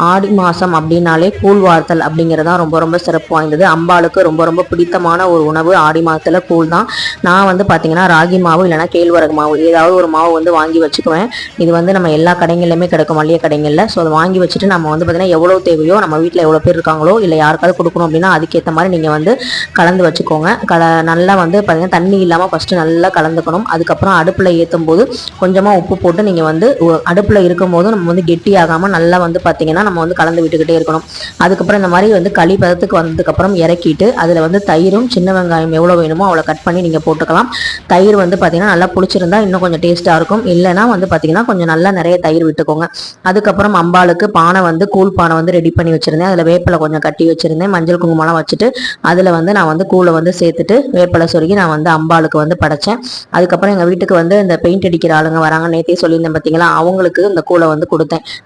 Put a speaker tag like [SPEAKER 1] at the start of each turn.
[SPEAKER 1] ஆடி மாதம் அப்படின்னாலே கூழ் வார்த்தல் அப்படிங்கிறது தான் ரொம்ப ரொம்ப சிறப்பு வாய்ந்தது. அம்பாளுக்கு ரொம்ப ரொம்ப பிடித்தமான ஒரு உணவு ஆடி மாதத்தில் கூழ் தான். நான் வந்து பார்த்தீங்கன்னா ராகி மாவு இல்லைனா கேழ்வரகு மாவு ஏதாவது ஒரு மாவு வந்து வாங்கி வச்சுக்குவேன். இது வந்து நம்ம எல்லா கடைகள்லையுமே கிடைக்கும், மளிகை கடைகளில். ஸோ அதை வாங்கி வச்சுட்டு நம்ம வந்து பார்த்தீங்கன்னா எவ்வளோ தேவையோ, நம்ம வீட்டில் எவ்வளோ பேர் இருக்காங்களோ இல்லை யாருக்காவது கொடுக்கணும் அப்படின்னா அதுக்கேற்ற மாதிரி நீங்கள் வந்து கலந்து வச்சுக்கோங்க. நல்லா வந்து பார்த்தீங்கன்னா தண்ணி இல்லாமல் ஃபஸ்ட்டு நல்லா கலந்துக்கணும். அதுக்கப்புறம் அடுப்பில் ஏற்றும் போது கொஞ்சமாக உப்பு போட்டு நீங்கள் வந்து அடுப்பில் இருக்கும் போது நம்ம வந்து கெட்டியாகாமல் நல்லா வந்து பார்த்தீங்கன்னா நம்ம வந்து கலந்து விட்டுக்கிட்டே இருக்கணும். அதுக்கப்புறம் இந்த மாதிரி வந்து களி பதத்துக்கு வந்ததுக்கப்புறம் இறக்கிட்டு அதில் வந்து தயிரும் சின்ன வெங்காயம் எவ்வளோ வேணுமோ அவ்வளோ கட் பண்ணி நீங்கள் போட்டுக்கலாம். தயிர் வந்து பார்த்தீங்கன்னா நல்லா புளிச்சிருந்தா இன்னும் கொஞ்சம் டேஸ்ட்டாக இருக்கும். இல்லைனா வந்து பார்த்தீங்கன்னா கொஞ்சம் நல்லா நிறைய தயிர் விட்டுக்கோங்க. அதுக்கப்புறம் அம்பாளுக்கு பானை வந்து கூழ் பானை வந்து ரெடி பண்ணி வச்சுருந்தேன். அதில் வேப்பிலை கொஞ்சம் கட்டி வச்சுருந்தேன். மஞ்சள் குங்குமம்லாம் வச்சுட்டு அதில் வந்து நான் வந்து கூழை வந்து சேர்த்துட்டு வேப்பிலை சொருகி நான் வந்து அம்பாளுக்கு வந்து படைச்சேன். அதுக்கப்புறம் எங்கள் வீட்டுக்கு வந்து இந்த பெயிண்ட் அடிக்கிற ஆளுங்க வராங்க, நேற்றே சொல்லியிருந்தேன் பார்த்தீங்களா, அவங்களுக்கு இந்த கூழை வந்து கொடுத்தேன்.